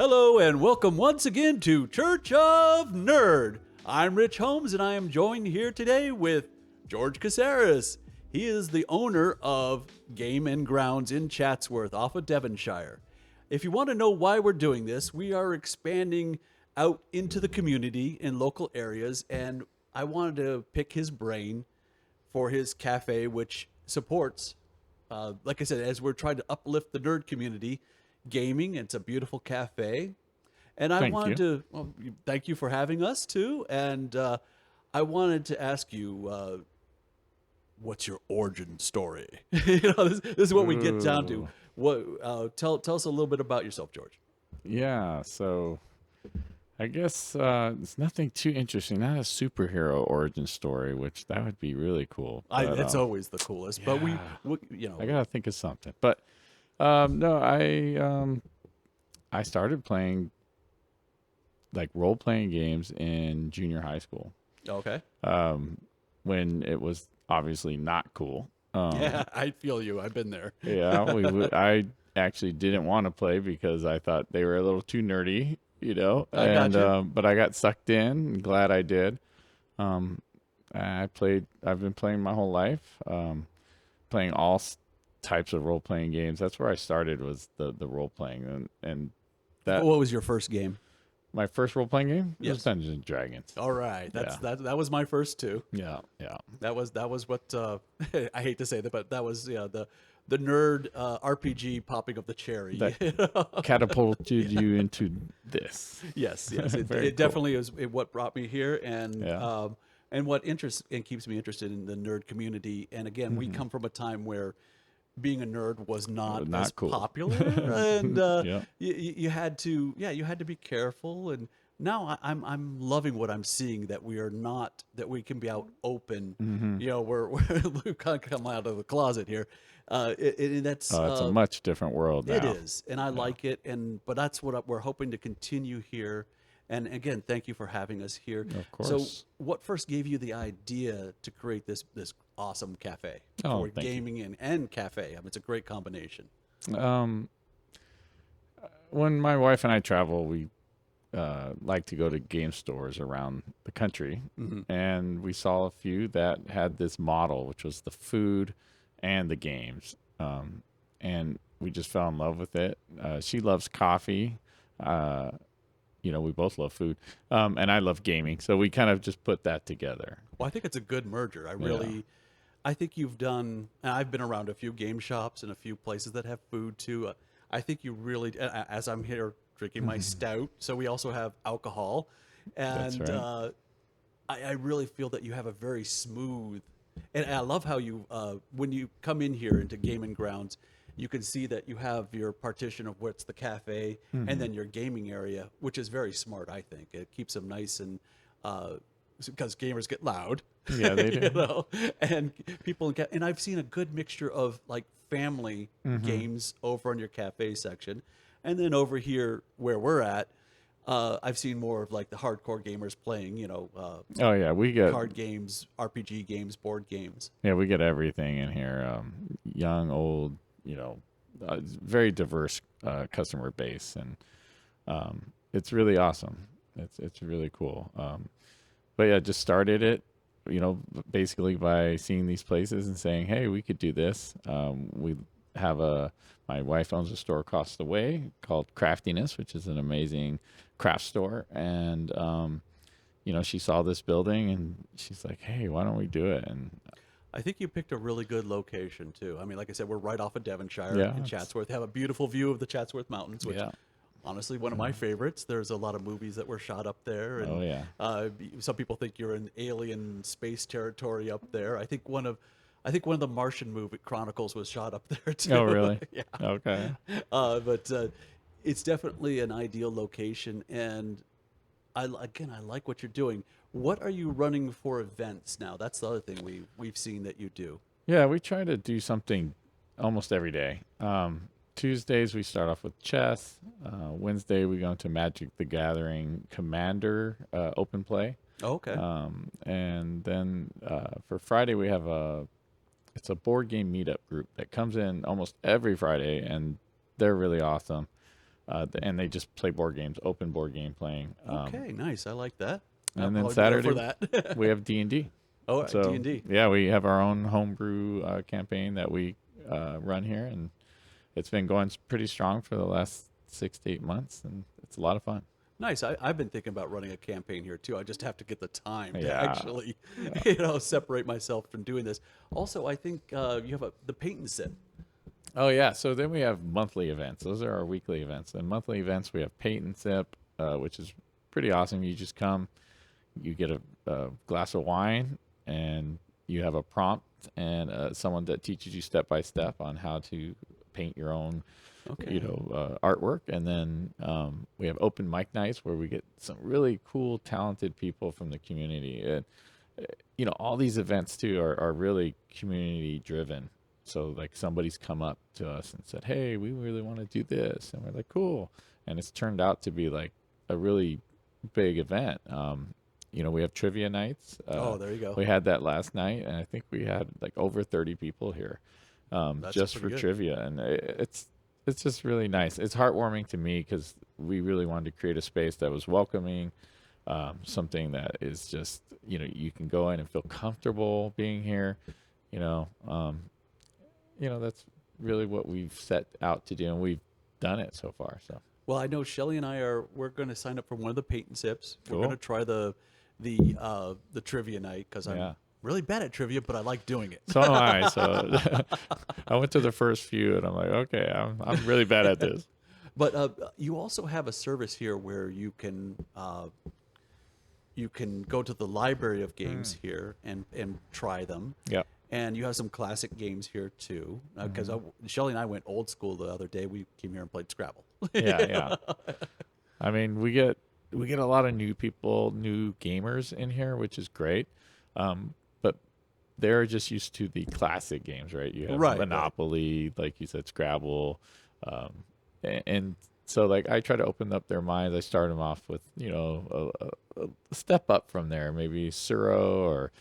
Hello and welcome once again to Church of Nerd. I'm Rich Holmes and I am joined here today with George Caceres. He is the owner of Game and Grounds in Chatsworth off of Devonshire. If you want to know why we're doing this, we are expanding out into the community in local areas, and I wanted to pick his brain for his cafe, which supports, like I said, as we're trying to uplift the nerd community, gaming. It's a beautiful cafe. And I Thank wanted you. to thank you for having us too. And I wanted to ask you, what's your origin story? This is what we get down to. Ooh. Tell us a little bit about yourself, George. Yeah, so I guess it's nothing too interesting. Not a superhero origin story, which that would be really cool. But That's always the coolest. But yeah, you I know, gotta think of something. But no, I started playing like role playing games in junior high school okay. when it was obviously not cool. Yeah, I feel you. I've been there. Yeah, I actually didn't want to play because I thought they were a little too nerdy, I got and you. but I got sucked in. Glad I did. Um, I've been playing my whole life, playing all types of role playing games. That's where I started, was the role playing, and that What was your first game? my first role playing game was Yes. Dungeons and Dragons. All right. Yeah, That was my first too. yeah, yeah. That was what I hate to say that, but that was the nerd RPG popping of the cherry. That catapulted you into this. Yes, yes, it, Very it cool. definitely is what brought me here, Yeah. and what interests and keeps me interested in the nerd community. And again, we come from a time where being a nerd was not as Not cool. popular, and Yeah. you had to, you had to be careful. And now I'm loving what I'm seeing, that we are not, that we can be out open. Hmm. We can't come out of the closet here. That's Oh, it's a much different world it now. is, and I Yeah, like it. And but that's what we're hoping to continue here. And again, thank you for having us here. of So, course. what first gave you the idea to create this awesome cafe Oh, for thank you. gaming and cafe? I mean, it's a great combination. Um, when my wife and I travel, we like to go to game stores around the country, Hmm. and we saw a few that had this model, which was the food and the games, and we just fell in love with it. She loves coffee. Uh, we both love food, and I love gaming, so we kind of just put that together. Well, I think it's a good merger. Yeah. I think you've done, and I've been around a few game shops and a few places that have food too. I think you really, as I'm here drinking my stout, so we also have alcohol, That's and right. I really feel that you have a very smooth, and I love how you, when you come in here into Gaming Grounds, you can see that you have your partition of what's the cafe and Hmm. then your gaming area, which is very smart. I think it keeps them nice, and because gamers get loud, Yeah, they do. and and I've seen a good mixture of like family Hmm. games over on your cafe section, and then over here where we're at, I've seen more of like the hardcore gamers playing, Oh yeah, card games, RPG games, board games. we get everything in here. Young, old, very diverse customer base, and it's really awesome. It's really cool. But yeah, just started it, basically by seeing these places and saying, "Hey, we could do this." We have my wife owns a store across the way called Craftiness, which is an amazing craft store, and she saw this building and she's like, "Hey, why don't we do it?" And I think you picked a really good location too. I mean, like I said, we're right off of Devonshire yeah, in Chatsworth. Have a beautiful view of the Chatsworth Mountains, which yeah, honestly one of my favorites. There's a lot of movies that were shot up there, oh and yeah, some people think you're in alien space territory up there. I think one of the Martian movie Chronicles was shot up there oh too. really? Yeah, Okay. but it's definitely an ideal location, and again, I like what you're doing. What are you running for events now? That's the other thing we've seen that you do. Yeah, we try to do something almost every day. Tuesdays we start off with chess. Wednesday we go into Magic the Gathering Commander open play, Oh, okay. and then for Friday we have it's a board game meetup group that comes in almost every Friday, and they're really awesome. and they just play board games, open board game playing. Okay, nice. I like that. And then I'll go Saturday for that. we have D&D. Oh, So D&D. yeah, we have our own homebrew campaign that we run here, and it's been going pretty strong for the last 6 to 8 months, and it's a lot of fun. Nice. I've been thinking about running a campaign here too. I just have to get the time to Yeah. actually, separate myself from doing this. Also, I think you have the paint and sip. Oh yeah, so then we have monthly events. Those are our weekly events. And monthly events, we have paint and sip, which is pretty awesome. You just come, you get a glass of wine, and you have a prompt and someone that teaches you step by step on how to paint your own, artwork. And then we have open mic nights where we get some really cool, talented people from the community. And all these events too are really community driven. So like somebody's come up to us and said, "Hey, we really want to do this," and we're like, "Cool." And it's turned out to be like a really big event. We have trivia nights. There you go. We had that last night, and I think we had like over 30 people here, just for trivia, and it's just really nice. It's heartwarming to me because we really wanted to create a space that was welcoming, something that is just you can go in and feel comfortable being here. That's really what we've set out to do, and we've done it so far. So. Well, I know Shelly and we're going to sign up for one of the paint and sips. Cool. We're going to try the trivia night because I'm really bad at trivia, but I like doing it. So am I. So I went to the first few, and I'm like, okay, I'm really bad at this. But you also have a service here where you can go to the library of games here and try them. Yeah. And you have some classic games here too, because Shelly and I went old school the other day. We came here and played Scrabble. Yeah. I mean, we get a lot of new people, new gamers in here, which is great. But they're just used to the classic games, right? You have Monopoly, like you said, Scrabble, and so like I try to open up their minds. I start them off with a step up from there, maybe Suro or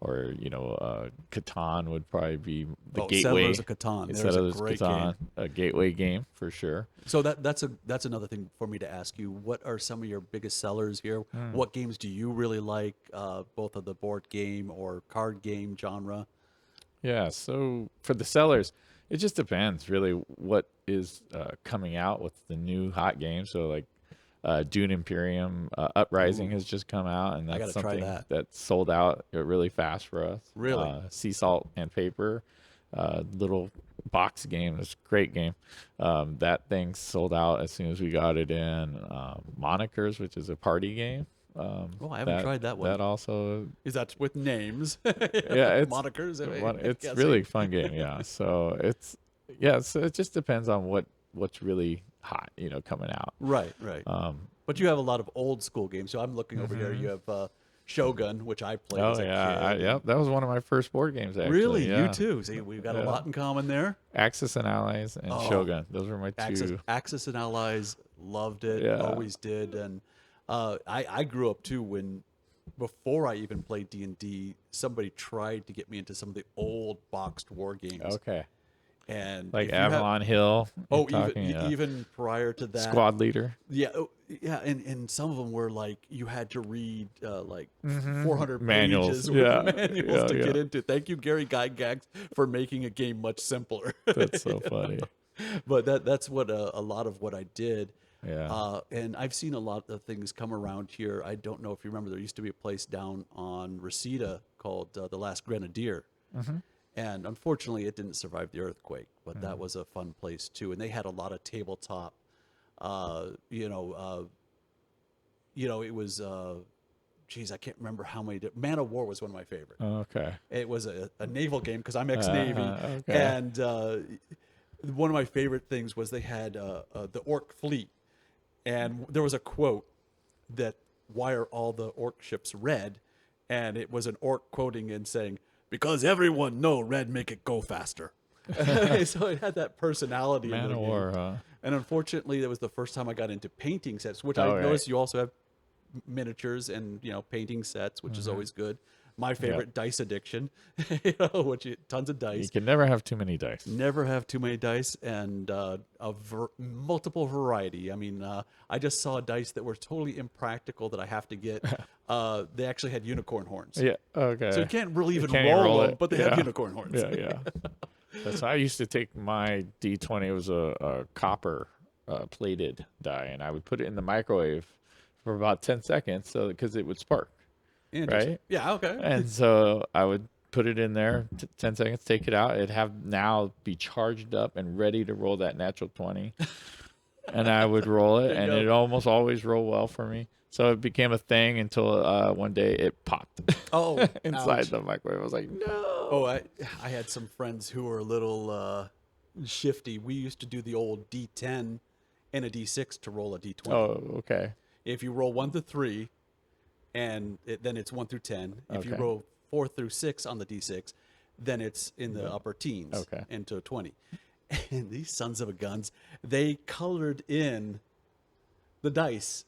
Catan would probably be the gateway. Settlers of Catan. There's a great game. A gateway game for sure. So that's another thing for me to ask you. What are some of your biggest sellers here? What games do you really like, both of the board game or card game genre? Yeah, so for the sellers, it just depends really what is coming out with the new hot games. So like Dune Imperium Uprising has just come out, and that's something that sold out really fast for us. Really? Sea Salt and Paper, little box game. It's a great game. That thing sold out as soon as we got it in. Monikers, which is a party game. I haven't tried that one. That also is that with names. Yeah, it's Monikers. It's really fun game. Yeah, so so it just depends on what's really hot, coming out. Right. But you have a lot of old school games. So I'm looking over here. You have Shogun, which I played as a kid. That was one of my first board games, actually. Really? Yeah. You too. See, we've got a lot in common there. Axis and Allies and Shogun. Those were my two. Axis and Allies, loved it. Yeah. Always did. And I grew up too when, before I even played D&D, somebody tried to get me into some of the old boxed war games. Okay. And like Avalon Hill. Even prior to that. Squad Leader. Yeah, and some of them were like you had to read 400 manuals. pages manuals to get into. Thank you, Gary Gygax, for making a game much simpler. That's so funny. But that's what a lot of what I did. Yeah. And I've seen a lot of things come around here. I don't know if you remember, there used to be a place down on Reseda called The Last Grenadier. And unfortunately, it didn't survive the earthquake, but that was a fun place too. And they had a lot of tabletop. It was. I can't remember how many. Man of War was one of my favorites. Okay. It was a naval game because I'm ex-Navy, okay. and one of my favorite things was they had the Orc fleet, and there was a quote that why are all the Orc ships red, and it was an Orc quoting and saying, "Because everyone know red make it go faster." So it had that personality. Man of War, huh? And unfortunately, that was the first time I got into painting sets, which I noticed you also have miniatures and painting sets, which is always good. my favorite, dice addiction. Tons of dice. You can never have too many dice. Never have too many dice, and multiple variety. I mean, I just saw dice that were totally impractical that I have to get. They actually had unicorn horns. Yeah. Okay. So you can't really even can't even roll roll them, it. but they have unicorn horns. Yeah. Yeah. That's how I used to take my D20. It was a copper plated die, and I would put it in the microwave for about 10 seconds, because it would spark. Right? Yeah. Okay. And so I would put it in there, 10 seconds, take it out. It'd have now be charged up and ready to roll that natural 20. And I would roll it, and it almost always rolled well for me. So it became a thing until one day it popped. Oh, inside ouch. the microwave. I was like, no. Oh, I had some friends who were a little shifty. We used to do the old D10 and a D6 to roll a D20. Oh, okay. If you roll 1 through 3, and then it's 1 through 10. If you Okay. roll 4 through 6 on the D6, then it's in the upper teens Okay. into 20. And these sons of a guns, they colored in the dice.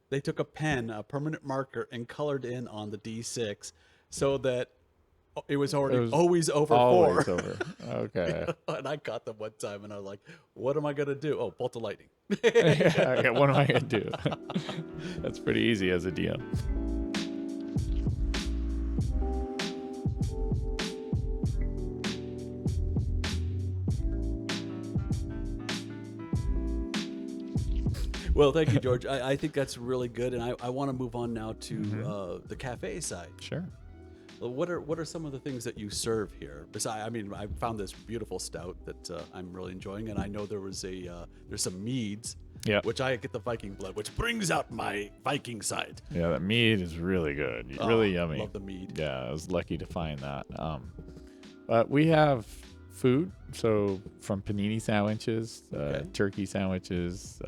They took a pen, a permanent marker, and colored in on the D6 so that it was always over 4. Always over. Okay. And I caught them one time, and I was like, what am I going to do? Oh, bolt of lightning. Okay, what am I going to do? That's pretty easy as a DM. Well, thank you, George. I think that's really good, and I want to move on now to the cafe side. Sure. Well, what are some of the things that you serve here? Besides, I mean, I found this beautiful stout that I'm really enjoying, and I know there's some meads. Yeah. Which I get the Viking blood, which brings out my Viking side. Yeah, that mead is really good. Really yummy. Love the mead. Yeah, I was lucky to find that. But we have food, so from panini sandwiches, turkey sandwiches,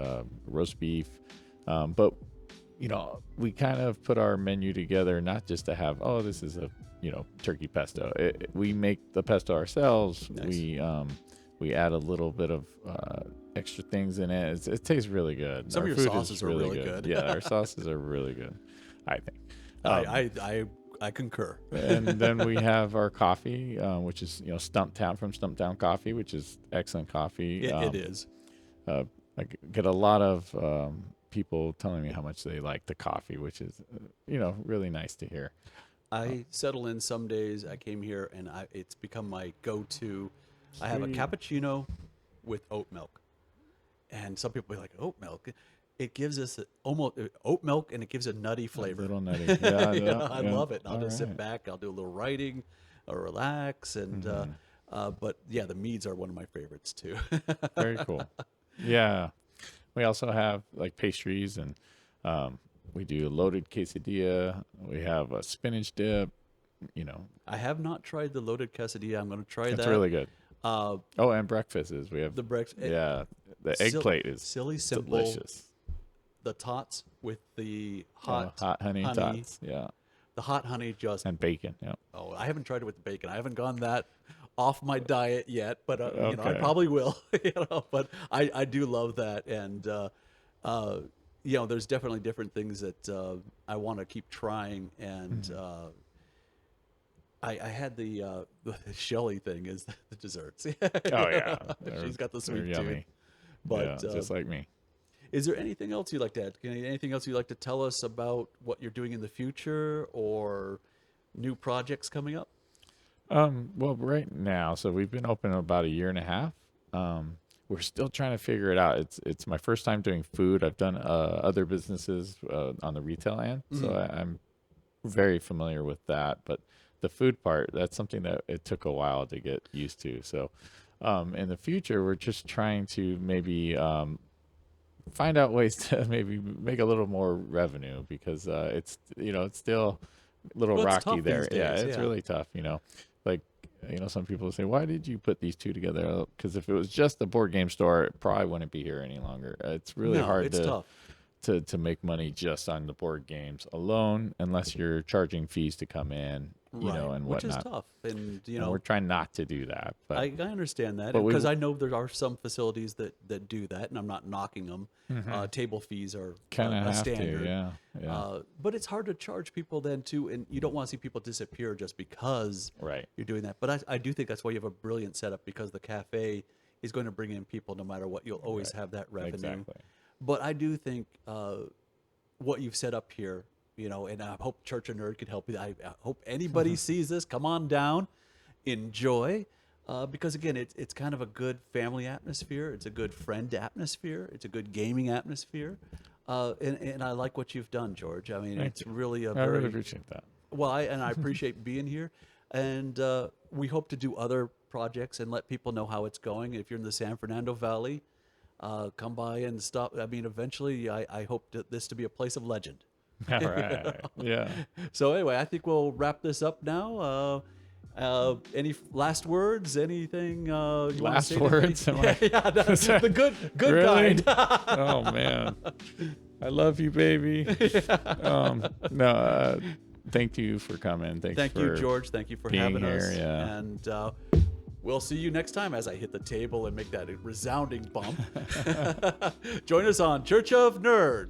roast beef. But, we kind of put our menu together not just to have, this is a, turkey pesto. We make the pesto ourselves. Nice. We add a little bit of extra things in it. It tastes really good. Some Our of your food is sauces are really good. Yeah, our sauces are really good, I think. I concur. And then we have our coffee, which is from Stumptown Coffee, which is excellent coffee. It is. I get a lot of people telling me how much they like the coffee, which is really nice to hear. I settle in some days. I came here, and it's become my go-to. I have a cappuccino with oat milk, and some people are like, oat milk. It gives us almost oat milk, and it gives a nutty flavor. A little nutty. Yeah, I love it. I'll just sit back. I'll do a little writing, or relax, and but yeah, the meads are one of my favorites too. Very cool. Yeah, we also have like pastries, and we do a loaded quesadilla. We have a spinach dip. I have not tried the loaded quesadilla. I'm going to try that. It's really good. And breakfast is. We have the breakfast. Yeah, the egg plate is silly simple. Delicious. The tots with the hot honey tots. Yeah. The hot honey and bacon. Yeah. Oh, I haven't tried it with the bacon. I haven't gone that off my diet yet, but I Okay. probably will. But I do love that, and there's definitely different things that I want to keep trying, and I had the Shelly thing is the desserts. Oh yeah, She's got the sweet they're tooth. yummy. But yeah, just like me. is there anything else you'd like to add? Anything else you'd like to tell us about what you're doing in the future or new projects coming up? Well, right now, so we've been open about a year and a half. We're still trying to figure it out. It's my first time doing food. I've done other businesses on the retail end, so I'm very familiar with that. But the food part, that's something that it took a while to get used to. So in the future, we're just trying to maybe find out ways to maybe make a little more revenue, because it's still a little rocky there. Yeah, it's really tough. Some people say, why did you put these two together? Because if it was just the board game store, it probably wouldn't be here any longer. It's really hard to make money just on the board games alone, unless you're charging fees to come in you know, and which whatnot. is tough. And, you And know, we're trying not to do that. But I understand that but we because I know there are some facilities that do that, and I'm not knocking them. Mm-hmm. Table fees are kind of a have standard. to, yeah. But it's hard to charge people then too, and you don't want to see people disappear just because Right. you're doing that. But I do think that's why you have a brilliant setup, because the cafe is going to bring in people no matter what. You'll always have that revenue. Exactly. But I do think what you've set up here, you know, and I hope Church of Nerd could help you. I hope anybody sees this. Come on down, enjoy. Because again, it's kind of a good family atmosphere. It's a good friend atmosphere. It's a good gaming atmosphere. And I like what you've done, George. I mean, it's really a I very really appreciate that. well, I appreciate being here, and we hope to do other projects and let people know how it's going. If you're in the San Fernando Valley, come by and stop. I mean, eventually, I hope this to be a place of legend. All right. Yeah. So anyway, I think we'll wrap this up now. Any last words? Anything you want to Last say? words? The good Really? kind. Oh man, I love you, baby. No, thank you for coming. Thank for you, George. Thank you for being having here, us. yeah. And we'll see you next time as I hit the table and make that resounding bump. Join us on Church of Nerd.